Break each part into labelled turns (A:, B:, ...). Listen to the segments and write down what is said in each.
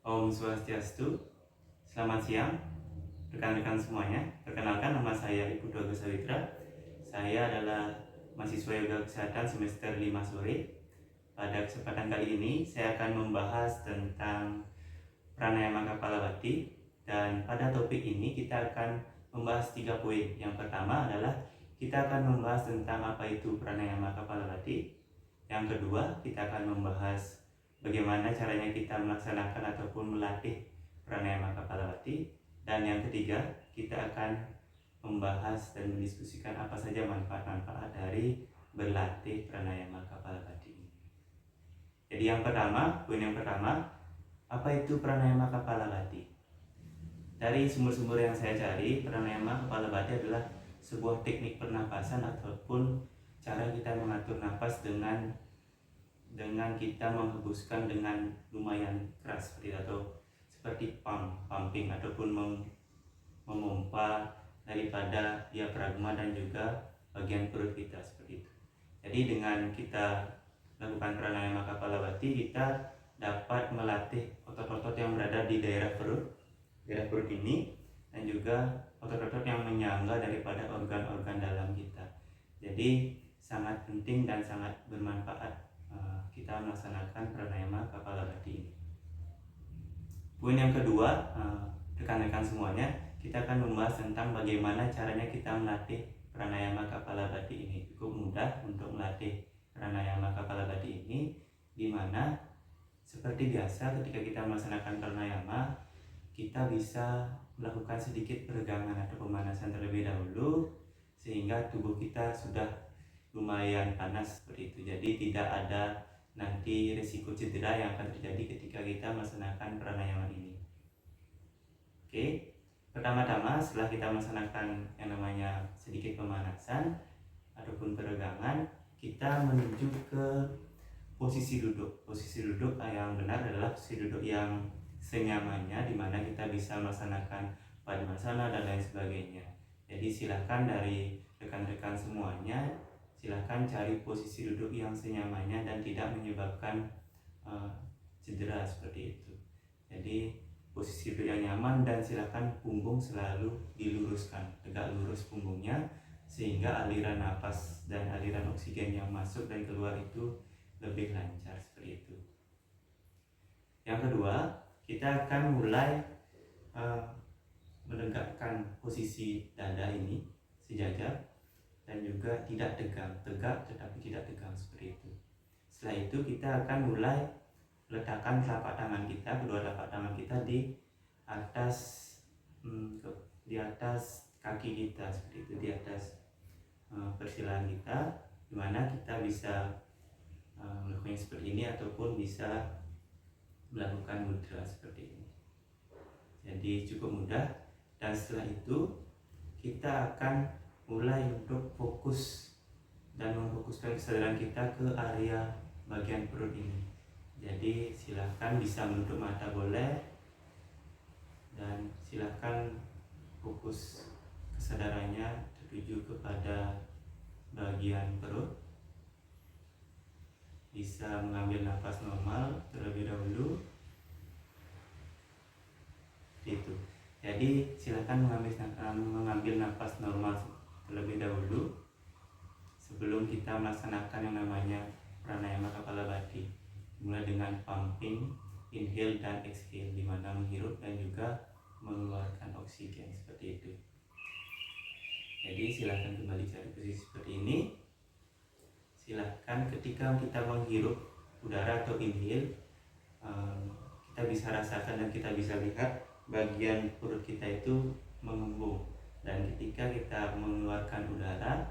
A: Om Swastiastu, selamat siang rekan-rekan semuanya. Perkenalkan, nama saya Ibu Dogo Sawitra. Saya adalah mahasiswa Yoga Kesehatan semester 5 sore. Pada kesempatan kali ini saya akan membahas tentang pranayama Kapalabhati, dan pada topik ini kita akan membahas 3 poin. Yang pertama adalah kita akan membahas tentang apa itu pranayama Kapalabhati. Yang kedua, kita akan membahas bagaimana caranya kita melaksanakan ataupun melatih pranayama Kapalabhati. Dan yang ketiga, kita akan membahas dan mendiskusikan apa saja manfaat-manfaat dari berlatih pranayama Kapalabhati ini. Jadi poin yang pertama, apa itu pranayama Kapalabhati? Dari sumber-sumber yang saya cari, pranayama Kapalabhati adalah sebuah teknik pernapasan ataupun cara kita mengatur nafas dengan kita menghembuskan dengan lumayan keras seperti pumping ataupun memompa daripada diafragma dan juga bagian perut kita seperti itu. Jadi dengan kita lakukan pranayama Kapalabhati, kita dapat melatih otot-otot yang berada di daerah perut ini, dan juga otot-otot yang menyangga daripada organ-organ dalam kita. Jadi sangat penting dan sangat bermanfaat kita melaksanakan pranayama Kapalabhati ini. Poin yang kedua, rekan-rekan semuanya, kita akan membahas tentang bagaimana caranya kita melatih pranayama Kapalabhati ini. Cukup mudah untuk melatih pranayama Kapalabhati ini, di mana seperti biasa ketika kita melaksanakan pranayama, kita bisa melakukan sedikit peregangan atau pemanasan terlebih dahulu, sehingga tubuh kita sudah lumayan panas seperti itu. Jadi tidak ada nanti risiko cedera yang akan terjadi ketika kita melaksanakan pranayama ini. Oke, pertama-tama setelah kita melaksanakan yang namanya sedikit pemanasan ataupun peregangan, kita menuju ke posisi duduk. Posisi duduk yang benar adalah posisi duduk yang senyamannya, di mana kita bisa melaksanakan padmasana dan lain sebagainya. Jadi silahkan dari rekan-rekan semuanya, silahkan cari posisi duduk yang senyamannya dan tidak menyebabkan cedera seperti itu. Jadi posisi duduk yang nyaman, dan silahkan punggung selalu diluruskan, tegak lurus punggungnya, sehingga aliran nafas dan aliran oksigen yang masuk dan keluar itu lebih lancar seperti itu. Yang kedua, kita akan mulai menegakkan posisi dada ini sejajar dan juga tidak tegang, tegak tetapi tidak tegang seperti itu. Setelah itu kita akan mulai letakkan telapak tangan kita, kedua telapak tangan kita di atas kaki kita seperti itu, di atas persilaan kita, dimana kita bisa melakukan seperti ini ataupun bisa melakukan mudra seperti ini. Jadi cukup mudah, dan setelah itu kita akan mulai untuk fokus dan memfokuskan kesadaran kita ke area bagian perut ini. Jadi silahkan bisa menutup mata boleh, dan silahkan fokus kesadarannya tertuju kepada bagian perut. Bisa mengambil nafas normal terlebih dahulu. Itu. Jadi silakan mengambil nafas normal terlebih dahulu sebelum kita melaksanakan yang namanya pranayama Kapalabhati. Mulai dengan pumping, inhale dan exhale, di mana menghirup dan juga mengeluarkan oksigen seperti itu. Jadi silahkan kembali cari posisi seperti ini. Silahkan ketika kita menghirup udara atau inhale, kita bisa rasakan dan kita bisa lihat bagian perut kita itu mengembung, dan ketika kita mengeluarkan udara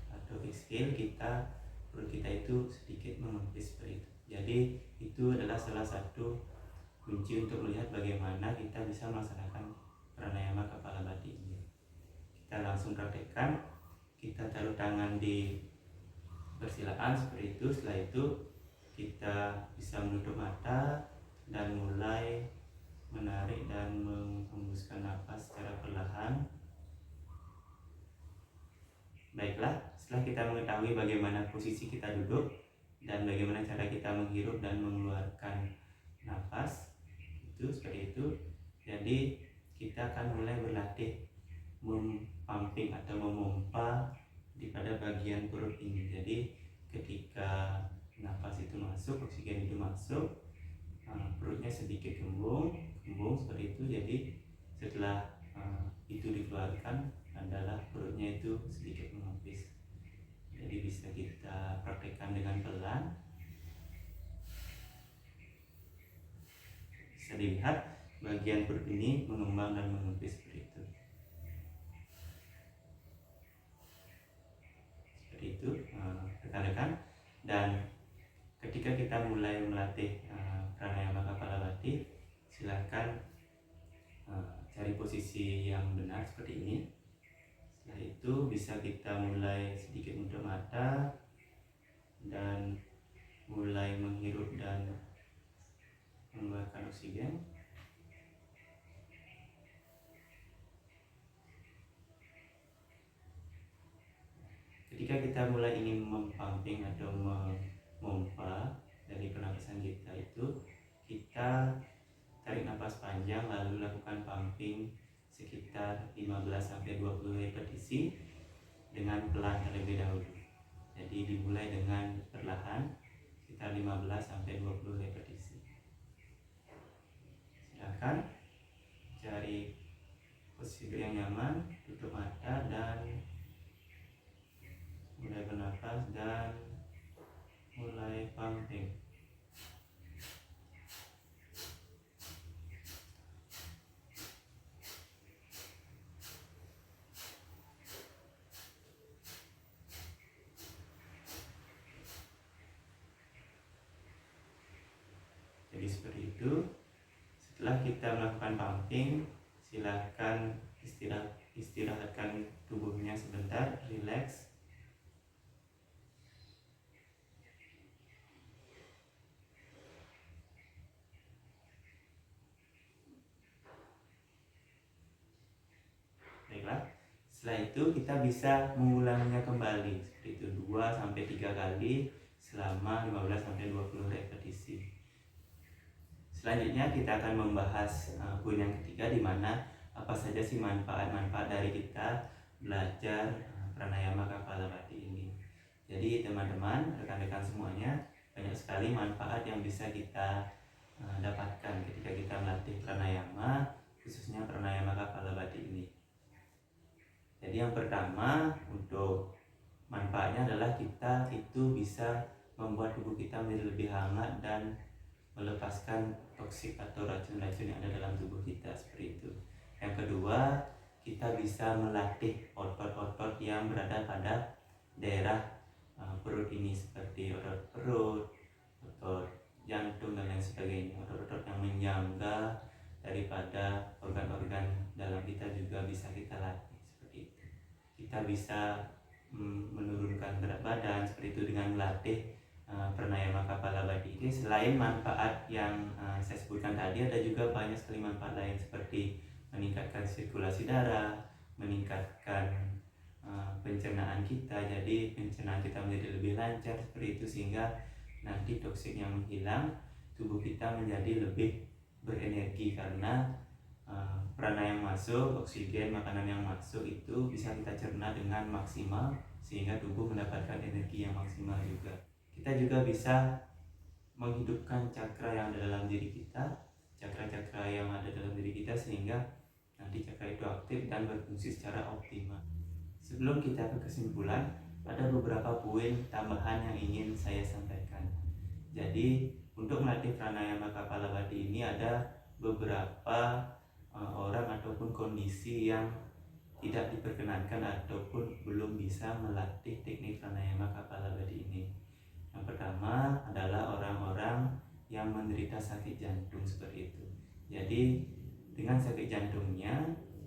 A: atau exhale, perut kita itu sedikit mengempis seperti itu. Jadi itu adalah salah satu kunci untuk melihat bagaimana kita bisa melaksanakan pranayama Kapalabhati ini. Kita langsung praktekkan. Kita taruh tangan di persilaan seperti itu. Setelah itu kita bisa menutup mata dan mulai menarik dan menghembuskan nafas secara perlahan. Baiklah, setelah kita mengetahui bagaimana posisi kita duduk dan bagaimana cara kita menghirup dan mengeluarkan nafas, itu, seperti itu. Jadi kita akan mulai berlatih mempamping atau memompa di pada bagian perut ini. Jadi ketika nafas itu masuk, oksigen itu masuk, perutnya sedikit kembung seperti itu. Jadi setelah itu dikeluarkan adalah perutnya itu sedikit mengempis. Jadi bisa kita praktekkan dengan pelan. Bisa dilihat bagian perut ini mengembang dan mengempis seperti itu. Seperti itu rekan-rekan. Dan ketika kita mulai melatih pranayama Kapalabhati, silakan cari posisi yang benar seperti ini. Setelah itu bisa kita mulai sedikit menutup mata dan mulai menghirup dan mengeluarkan oksigen. Ketika kita mulai ingin mempamping atau memompa dari pernapasan kita itu, kita tarik napas panjang lalu lakukan pumping sekitar 15-20 repetisi dengan pelan terlebih dahulu. Jadi dimulai dengan perlahan sekitar 15-20 repetisi. Silakan cari posisi yang nyaman, tutup mata dan mulai bernafas dan mulai pumping. Jadi seperti itu. Setelah kita melakukan pumping, silakan istirahatkan tubuhnya sebentar, relax. Baiklah. Setelah itu kita bisa mengulanginya kembali seperti itu 2-3 kali selama 15-20 repetisi. Selanjutnya kita akan membahas poin yang ketiga, di mana apa saja sih manfaat-manfaat dari kita belajar pranayama Kapalabhati ini. Jadi teman-teman, rekan-rekan semuanya, banyak sekali manfaat yang bisa kita dapatkan ketika kita melatih pranayama, khususnya pranayama Kapalabhati ini. Jadi yang pertama, untuk manfaatnya adalah kita itu bisa membuat tubuh kita menjadi lebih hangat dan melepaskan toksik atau racun-racun yang ada dalam tubuh kita, seperti itu. Yang kedua, kita bisa melatih otot-otot yang berada pada daerah perut ini, seperti otot perut, otot jantung dan lain sebagainya. Otot-otot yang menyangga daripada organ-organ dalam kita juga bisa kita latih, seperti itu. Kita bisa menurunkan berat badan seperti itu dengan melatih pranayama Kapalabhati ini. Selain manfaat yang saya sebutkan tadi, ada juga banyak sekali manfaat lain seperti meningkatkan sirkulasi darah, meningkatkan pencernaan kita. Jadi pencernaan kita menjadi lebih lancar seperti itu, sehingga nanti toksiknya menghilang, tubuh kita menjadi lebih berenergi karena prana yang masuk, oksigen, makanan yang masuk itu bisa kita cerna dengan maksimal, sehingga tubuh mendapatkan energi yang maksimal juga. Kita juga bisa menghidupkan cakra yang ada dalam diri kita, cakra-cakra yang ada dalam diri kita, sehingga nanti cakra itu aktif dan berfungsi secara optimal. Sebelum kita ke kesimpulan, ada beberapa poin tambahan yang ingin saya sampaikan. Jadi untuk melatih pranayama Kapalabhati ini ada beberapa orang ataupun kondisi yang tidak diperkenankan ataupun belum bisa melatih teknik pranayama Kapalabhati ini. Yang pertama adalah orang-orang yang menderita sakit jantung, seperti itu. Jadi dengan sakit jantungnya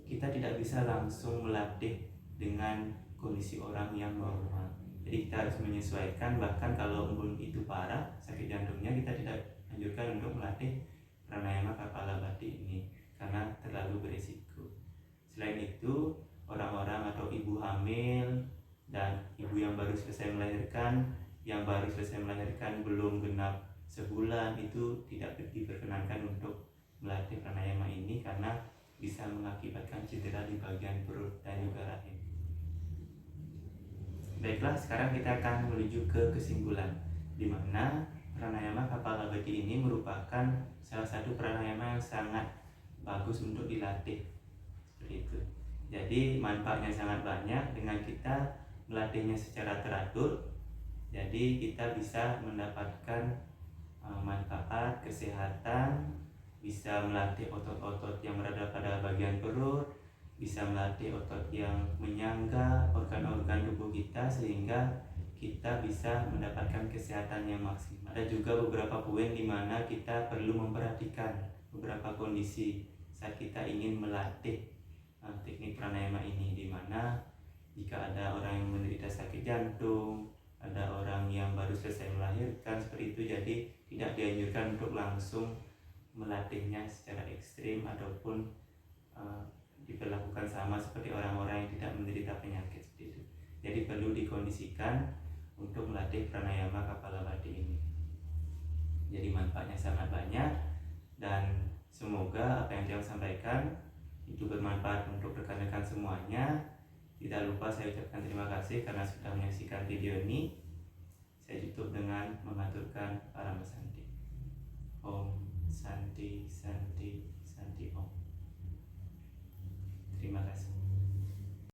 A: kita tidak bisa langsung melatih dengan kondisi orang yang normal. Jadi kita harus menyesuaikan, bahkan kalau belum itu parah sakit jantungnya, kita tidak anjurkan untuk melatih pranayama Kapalabhati ini karena terlalu berisiko. Selain itu, orang-orang atau ibu hamil dan ibu yang baru selesai melahirkan belum genap sebulan itu tidak diperkenankan untuk melatih pranayama ini karena bisa mengakibatkan cedera di bagian perut dan juga rahim. Baiklah, sekarang kita akan menuju ke kesimpulan, di mana pranayama Kapalabhati ini merupakan salah satu pranayama yang sangat bagus untuk dilatih. Seperti itu. Jadi manfaatnya sangat banyak dengan kita melatihnya secara teratur. Jadi kita bisa mendapatkan manfaat kesehatan, bisa melatih otot-otot yang berada pada bagian perut, bisa melatih otot yang menyangga organ-organ tubuh kita sehingga kita bisa mendapatkan kesehatan yang maksimal. Ada juga beberapa poin di mana kita perlu memperhatikan beberapa kondisi saat kita ingin melatih teknik pranayama ini, di mana jika ada orang yang menderita sakit jantung, ada orang yang baru selesai melahirkan seperti itu, jadi tidak dianjurkan untuk langsung melatihnya secara ekstrim ataupun diperlakukan sama seperti orang-orang yang tidak menderita penyakit seperti itu. Jadi perlu dikondisikan untuk melatih pranayama Kapalabhati ini. Jadi manfaatnya sangat banyak dan semoga apa yang saya sampaikan itu bermanfaat untuk rekan-rekan semuanya. Tidak lupa saya ucapkan terima kasih karena sudah menyaksikan video ini. Saya tutup dengan mengaturkan Parama Santi. Om Santi Santi Santi Om. Terima kasih.